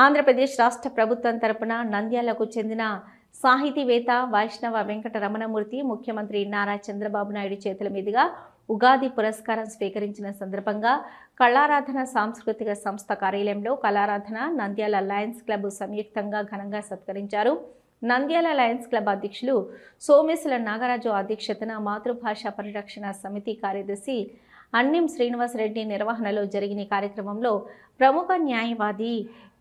ఆంధ్రప్రదేశ్ రాష్ట్ర ప్రభుత్వం తరపున నంద్యాలకు చెందిన సాహితీవేత్త వైష్ణవ వెంకట రమణమూర్తి ముఖ్యమంత్రి నారా చంద్రబాబు నాయుడు చేతుల మీదుగా ఉగాది పురస్కారం స్వీకరించిన సందర్భంగా కళారాధన సాంస్కృతిక సంస్థ కార్యాలయంలో కళారాధన నంద్యాల లయన్స్ క్లబ్ సంయుక్తంగా ఘనంగా సత్కరించారు. నంద్యాల లయన్స్ క్లబ్ అధ్యక్షులు సోమేశ్వర నాగరాజు అధ్యక్షతన మాతృభాష పరిరక్షణ సమితి కార్యదర్శి అన్నిం శ్రీనివాసరెడ్డి నిర్వహణలో జరిగిన కార్యక్రమంలో ప్రముఖ న్యాయవాది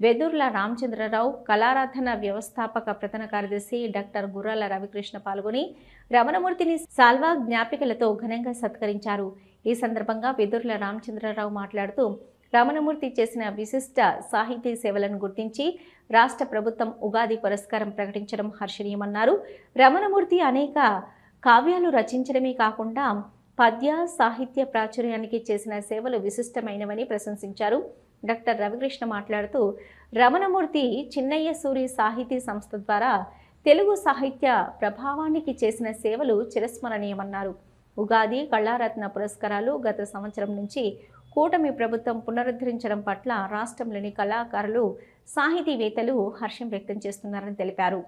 వెదుర్ల రామచంద్రరావు, కళారాధన వ్యవస్థాపక ప్రధాన కార్యదర్శి డాక్టర్ గుర్రాల రవికృష్ణ పాల్గొని రమణమూర్తిని సాల్వా జ్ఞాపికలతో ఘనంగా సత్కరించారు. ఈ సందర్భంగా వెదుర్ల రామచంద్రరావు మాట్లాడుతూ రమణమూర్తి చేసిన విశిష్ట సాహితీ సేవలను గుర్తించి రాష్ట్ర ప్రభుత్వం ఉగాది పురస్కారం ప్రకటించడం హర్షణీయమన్నారు. రమణమూర్తి అనేక కావ్యాలు రచించడమే కాకుండా పద్య సాహిత్య ప్రాచుర్యానికి చేసిన సేవలు విశిష్టమైనవని ప్రశంసించారు. డాక్టర్ రవికృష్ణ మాట్లాడుతూ రమణమూర్తి చిన్నయ్య సూరి సాహితీ సంస్థ ద్వారా తెలుగు సాహిత్య ప్రభావానికి చేసిన సేవలు చిరస్మరణీయమన్నారు. ఉగాది కళారత్న పురస్కారాలు గత సంవత్సరం నుంచి కూటమి ప్రభుత్వం పునరుద్ధరించడం పట్ల రాష్ట్రంలోని కళాకారులు సాహితీవేత్తలు హర్షం వ్యక్తం చేస్తున్నారని తెలిపారు.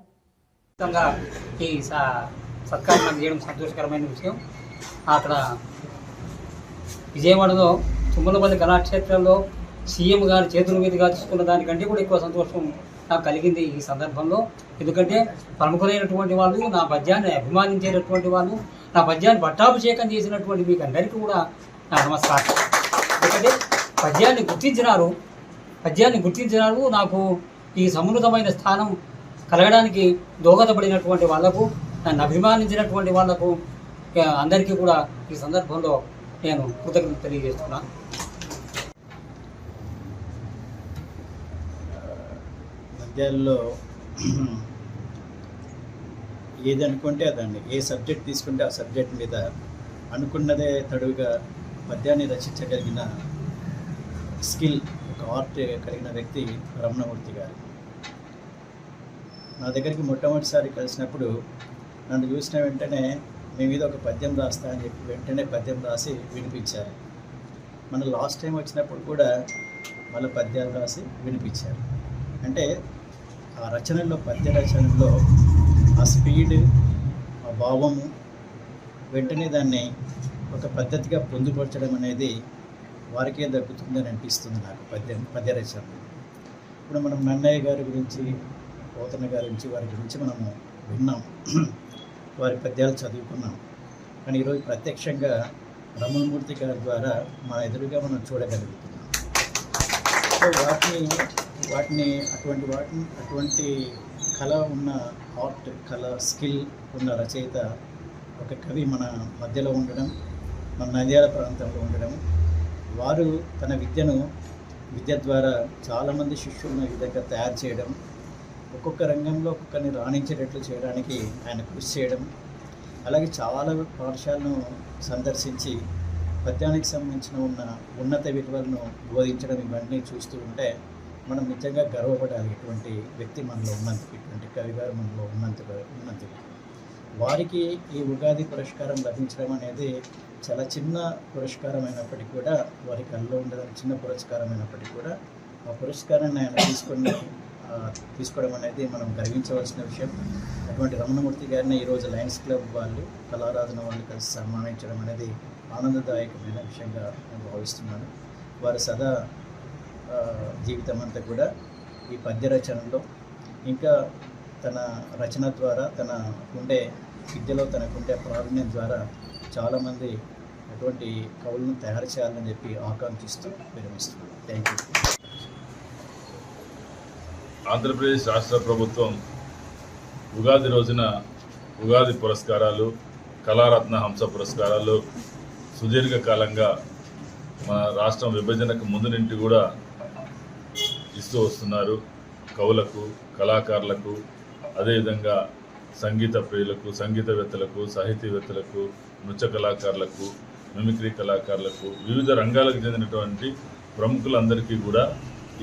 అక్కడ విజయవాడలో తుమ్మలపల్లి కళాక్షేత్రంలో సీఎం గారి చేతుల మీదుగా తీసుకున్న దానికంటే కూడా ఎక్కువ సంతోషం నాకు కలిగింది ఈ సందర్భంలో. ఎందుకంటే ప్రముఖులైనటువంటి వాళ్ళు, నా పద్యాన్ని అభిమానించేటటువంటి వాళ్ళు, నా పద్యాన్ని పట్టాభిషేకం చేసినటువంటి మీకు అందరికీ కూడా నా నమస్కారం. ఎందుకంటే పద్యాన్ని గుర్తించినారు. నాకు ఈ సమున్నతమైన స్థానం కలగడానికి దోహదపడినటువంటి వాళ్లకు, నన్ను అభిమానించినటువంటి వాళ్లకు అందరికీ కూడా ఈ సందర్భంలో నేను కృతజ్ఞత తెలియజేస్తున్నాను. నంద్యాలలో ఏది అనుకుంటే అదండి, ఏ సబ్జెక్ట్ తీసుకుంటే ఆ సబ్జెక్ట్ మీద అనుకున్నదే తడువుగా పద్యాన్ని రచించగలిగిన స్కిల్, ఒక ఆర్ట్ కలిగిన వ్యక్తి రమణమూర్తి గారు. నా దగ్గరికి మొట్టమొదటిసారి కలిసినప్పుడు నన్ను చూసిన వెంటనే మీ మీద ఒక పద్యం రాస్తా అని చెప్పి వెంటనే పద్యం రాసి వినిపించారు. మన లాస్ట్ టైం వచ్చినప్పుడు కూడా మళ్ళీ పద్యాలు రాసి వినిపించారు. అంటే ఆ రచనల్లో, పద్య రచనల్లో ఆ స్పీడ్, ఆ భావము, వెంటనే దాన్ని ఒక పద్ధతిగా పొందుపరచడం అనేది వారికే దక్కుతుందని అనిపిస్తుంది నాకు పద్య రచన. ఇప్పుడు మనం నన్నయ్య గారి గురించి, పోతన్న గారి గురించి, వారి గురించి మనము విన్నాం, వారి పద్యాలు చదువుకున్నాం. కానీ ఈరోజు ప్రత్యక్షంగా రమణమూర్తి గారి ద్వారా మన ఎదురుగా మనం చూడగలుగుతున్నాం. సో అటువంటి కళ ఉన్న, ఆర్ట్ కళ స్కిల్ ఉన్న రచయిత, ఒక కవి మన మధ్యలో ఉండడం, మన నంద్యాల ప్రాంతంలో ఉండడం, వారు తన విద్య ద్వారా చాలామంది శిష్యులను ఈ విధంగా తయారు చేయడం, ఒక్కొక్క రంగంలో ఒక్కొక్కరిని రాణించేటట్లు చేయడానికి ఆయన కృషి చేయడం, అలాగే చాలా పాఠశాలను సందర్శించి పద్యానికి సంబంధించిన ఉన్నత విలువలను బోధించడం, ఇవన్నీ చూస్తూ ఉంటే మనం నిజంగా గర్వపడాలి. ఇటువంటి వ్యక్తి మనలో ఉన్నందుకు, ఇటువంటి కవి గారు మనలో ఉన్నందుకు. వారికి ఈ ఉగాది పురస్కారం లభించడం అనేది చాలా చిన్న పురస్కారం అయినప్పటికీ కూడా, వారి కళ్ళలో ఉండడం చిన్న పురస్కారం అయినప్పటికీ కూడా, ఆ పురస్కారాన్ని ఆయన తీసుకోవడం అనేది మనం గర్వించవలసిన విషయం. అటువంటి రమణమూర్తి గారిని ఈరోజు లయన్స్ క్లబ్ వాళ్ళు, కళారాధన వాళ్ళు కలిసి సన్మానించడం అనేది ఆనందదాయకమైన విషయంగా నేను భావిస్తున్నాను. వారి సదా జీవితం అంతా కూడా ఈ పద్య రచనలో, ఇంకా తన రచన ద్వారా, విద్యలో తనకుండే ప్రావీణ్యం ద్వారా చాలామంది అటువంటి కవులను తయారు చేయాలని చెప్పి ఆకాంక్షిస్తూ విరమిస్తున్నాను. Thank you. ఆంధ్రప్రదేశ్ రాష్ట్ర ప్రభుత్వం ఉగాది రోజున ఉగాది పురస్కారాలు, కళారత్న హంస పురస్కారాలు సుదీర్ఘకాలంగా మన రాష్ట్రం విభజనకు ముందు నుండి కూడా ఇస్తూ వస్తున్నారు. కవులకు, కళాకారులకు, అదేవిధంగా సంగీత ప్రియులకు, సంగీతవేత్తలకు, సాహితీవేత్తలకు, నృత్య కళాకారులకు, మిమిక్రీ కళాకారులకు, వివిధ రంగాలకు చెందినటువంటి ప్రముఖులందరికీ కూడా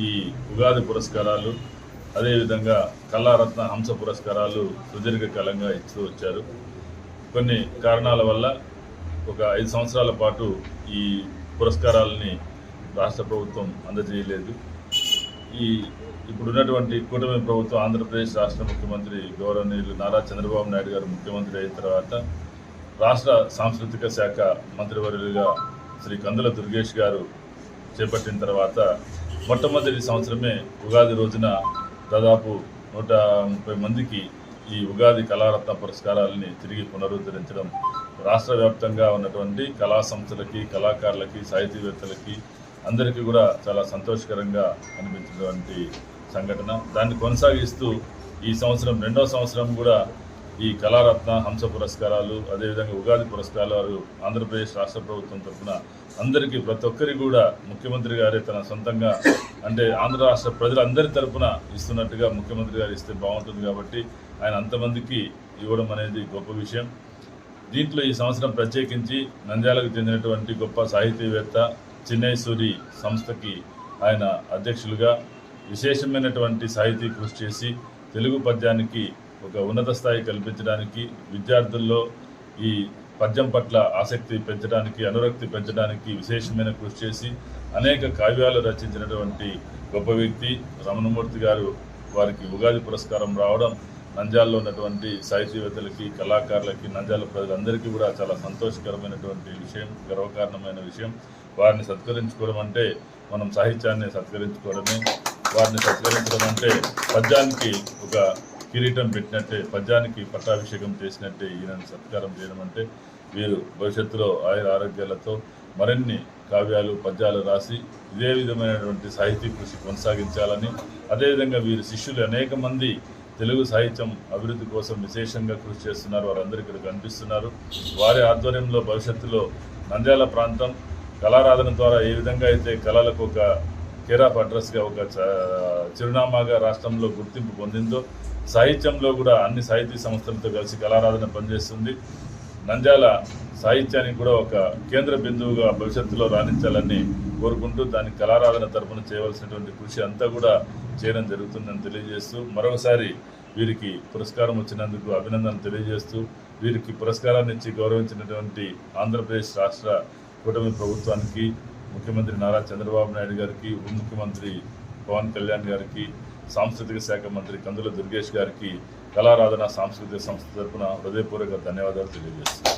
ఈ ఉగాది పురస్కారాలు, అదేవిధంగా కళారత్న హంస పురస్కారాలు సుదీర్ఘకాలంగా ఇస్తూ వచ్చారు. కొన్ని కారణాల వల్ల ఒక 5 సంవత్సరాల పాటు ఈ పురస్కారాలని రాష్ట్ర ప్రభుత్వం అందజేయలేదు. ఈ ఇప్పుడున్నటువంటి కూటమి ప్రభుత్వం ఆంధ్రప్రదేశ్ రాష్ట్ర ముఖ్యమంత్రి గౌరవనీయులు నారా చంద్రబాబు నాయుడు గారు ముఖ్యమంత్రి అయిన తర్వాత రాష్ట్ర సాంస్కృతిక శాఖ మంత్రివర్యులుగా శ్రీ కందుల దుర్గేష్ గారు చేపట్టిన తర్వాత మొట్టమొదటి సంవత్సరమే ఉగాది రోజున దాదాపు 130 మందికి ఈ ఉగాది కళారత్న పురస్కారాలని తిరిగి పునరుద్ధరించడం రాష్ట్ర వ్యాప్తంగా ఉన్నటువంటి కళా సంస్థలకి, కళాకారులకి, సాహితీవేత్తలకి అందరికీ కూడా చాలా సంతోషకరంగా అనిపించినటువంటి సంఘటన. దాన్ని కొనసాగిస్తూ ఈ సంవత్సరం 2వ సంవత్సరం కూడా ఈ కళారత్న, హంస పురస్కారాలు, అదేవిధంగా ఉగాది పురస్కారాలు ఆంధ్రప్రదేశ్ రాష్ట్ర ప్రభుత్వం తరఫున అందరికీ ప్రతి ఒక్కరికి కూడా ముఖ్యమంత్రి గారే తన సొంతంగా అంటే ఆంధ్ర రాష్ట్ర ప్రజలందరి తరఫున ఇస్తున్నట్టుగా ముఖ్యమంత్రి గారు ఇస్తే బాగుంటుంది కాబట్టి ఆయన అంతమందికి ఇవ్వడం అనేది గొప్ప విషయం. దీంట్లో ఈ సంవత్సరం ప్రత్యేకించి నంద్యాలకు చెందినటువంటి గొప్ప సాహితీవేత్త చిన్నైసూరి సంస్థకి ఆయన అధ్యక్షులుగా విశేషమైనటువంటి సాహితీ కృషి చేసి తెలుగు పద్యానికి ఒక ఉన్నత స్థాయి కల్పించడానికి, విద్యార్థుల్లో ఈ పద్యం పట్ల ఆసక్తి పెంచడానికి, అనురక్తి పెంచడానికి విశేషమైన కృషి చేసి అనేక కావ్యాలు రచించినటువంటి గొప్ప వ్యక్తి రమణమూర్తి గారు. వారికి ఉగాది పురస్కారం రావడం నంద్యాలలో ఉన్నటువంటి సాహితీవేత్తలకి, కళాకారులకి, నంద్యాల ప్రజలందరికీ కూడా చాలా సంతోషకరమైనటువంటి విషయం, గర్వకారణమైన విషయం. వారిని సత్కరించుకోవడం అంటే మనం సాహిత్యాన్ని సత్కరించుకోవడమే. వారిని సత్కరించడం అంటే పద్యానికి ఒక కిరీటం పెట్టినట్టే, పద్యానికి పట్టాభిషేకం చేసినట్టే ఈయనను సత్కారం చేయడం అంటే. వీరు భవిష్యత్తులో ఆరోగ్యాలతో మరిన్ని కావ్యాలు, పద్యాలు రాసి ఇదే విధమైనటువంటి సాహితీ కృషి కొనసాగించాలని, అదేవిధంగా వీరి శిష్యులు అనేక మంది తెలుగు సాహిత్యం అభివృద్ధి కోసం విశేషంగా కృషి చేస్తున్నారు. వారందరూ ఇక్కడ కనిపిస్తున్నారు. వారి ఆధ్వర్యంలో భవిష్యత్తులో నంద్యాల ప్రాంతం కళారాధన ద్వారా ఏ విధంగా అయితే కళలకు ఒక కేర్ ఆఫ్ అడ్రస్గా, ఒక చిరునామాగా రాష్ట్రంలో గుర్తింపు పొందిందో, సాహిత్యంలో కూడా అన్ని సాహితీ సంస్థలతో కలిసి కళారాధన పనిచేస్తుంది. నంద్యాల సాహిత్యానికి కూడా ఒక కేంద్ర బిందువుగా భవిష్యత్తులో రాణించాలని కోరుకుంటూ దానికి కళారాధన తరపున చేయవలసినటువంటి కృషి అంతా కూడా చేయడం జరుగుతుందని తెలియజేస్తూ, మరొకసారి వీరికి పురస్కారం వచ్చినందుకు అభినందనలు తెలియజేస్తూ, వీరికి పురస్కారాన్ని ఇచ్చి గౌరవించినటువంటి ఆంధ్రప్రదేశ్ రాష్ట్ర కూటమి ప్రభుత్వానికి, ముఖ్యమంత్రి నారా చంద్రబాబు నాయుడు గారికి, ఉప ముఖ్యమంత్రి పవన్ కళ్యాణ్ గారికి, సాంస్కృతిక శాఖ మంత్రి కందుల దుర్గేష్ గారికి కళారాధన సాంస్కృతిక సంస్థ తరపున హృదయపూర్వక ధన్యవాదాలు తెలియజేస్తున్నాను.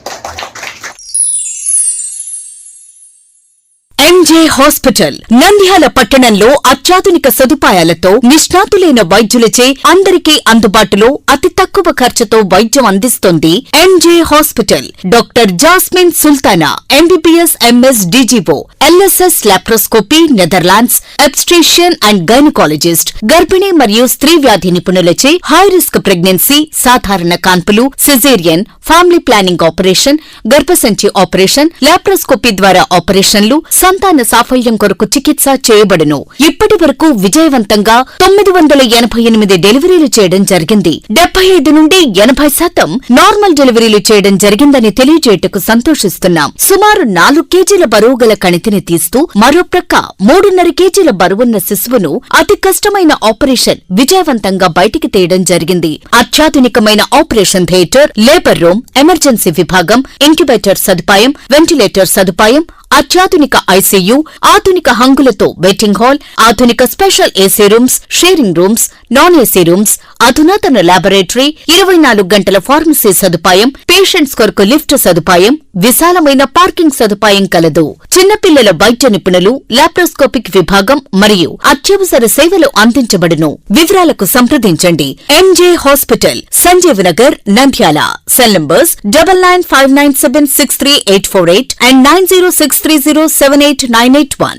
ఎంజే హాస్పిటల్ నంద్యాల పట్టణంలో అత్యాధునిక సదుపాయాలతో నిష్ణాతులైన వైద్యులచే అందరికీ అందుబాటులో అతి తక్కువ ఖర్చుతో వైద్యం అందిస్తోంది MJ hospital. Doctor Jasmine Sultana MBBS MS DGO, LSS laparoscopy, Netherlands, obstetrician and gynaecologist, గర్భిణీ మరియు స్త్రీ వ్యాధి నిపుణులచే హై రిస్క్ ప్రెగ్నెన్సీ, సాధారణ కాన్పులు, సిజేరియన్, ఫ్యామిలీ ప్లానింగ్ ఆపరేషన్, గర్భసంచి ఆపరేషన్, లాప్రోస్కోపీ ద్వారా ఆపరేషన్లు, సంతాన సాఫల్యం కొరకు చికిత్స చేయబడును. ఇప్పటి వరకు విజయవంతంగా 988 డెలివరీలు చేయడం జరిగింది. 75 నుండి 80% నార్మల్ డెలివరీలు చేయడం జరిగిందని తెలియజేయటకు సంతోషిస్తున్నాం. సుమారు 4 కేజీల బరువు గల కణితిని తీస్తూ మరో ప్రక్క 3.5 కేజీల బరువున్న శిశువును అతి కష్టమైన ఆపరేషన్ విజయవంతంగా బయటికి తీయడం జరిగింది. అత్యాధునికమైన operation theatre, labour room, emergency విభాగం, ఇంక్యుబేటర్ సదుపాయం, వెంటిలేటర్ సదుపాయం, అత్యాధునిక ఐసీయూ, ఆధునిక హంగులతో వెయిటింగ్ హాల్, ఆధునిక special AC rooms, sharing rooms, non AC rooms, అధునాతన లాబొరేటరీ, 24 గంటల ఫార్మసీ సదుపాయం, పేషెంట్స్ కొరకు లిఫ్ట్ సదుపాయం, విశాలమైన పార్కింగ్ సదుపాయం కలదు. చిన్నపిల్లల వైద్య నిపుణులు, లాప్రోస్కోపిక్ విభాగం మరియు అత్యవసర సేవలు అందించబడును. వివరాలకు సంప్రదించండి. MJ hospital, Sanjeev Nagar, Nandyal. Cell numbers 9959763848 and 9063078981.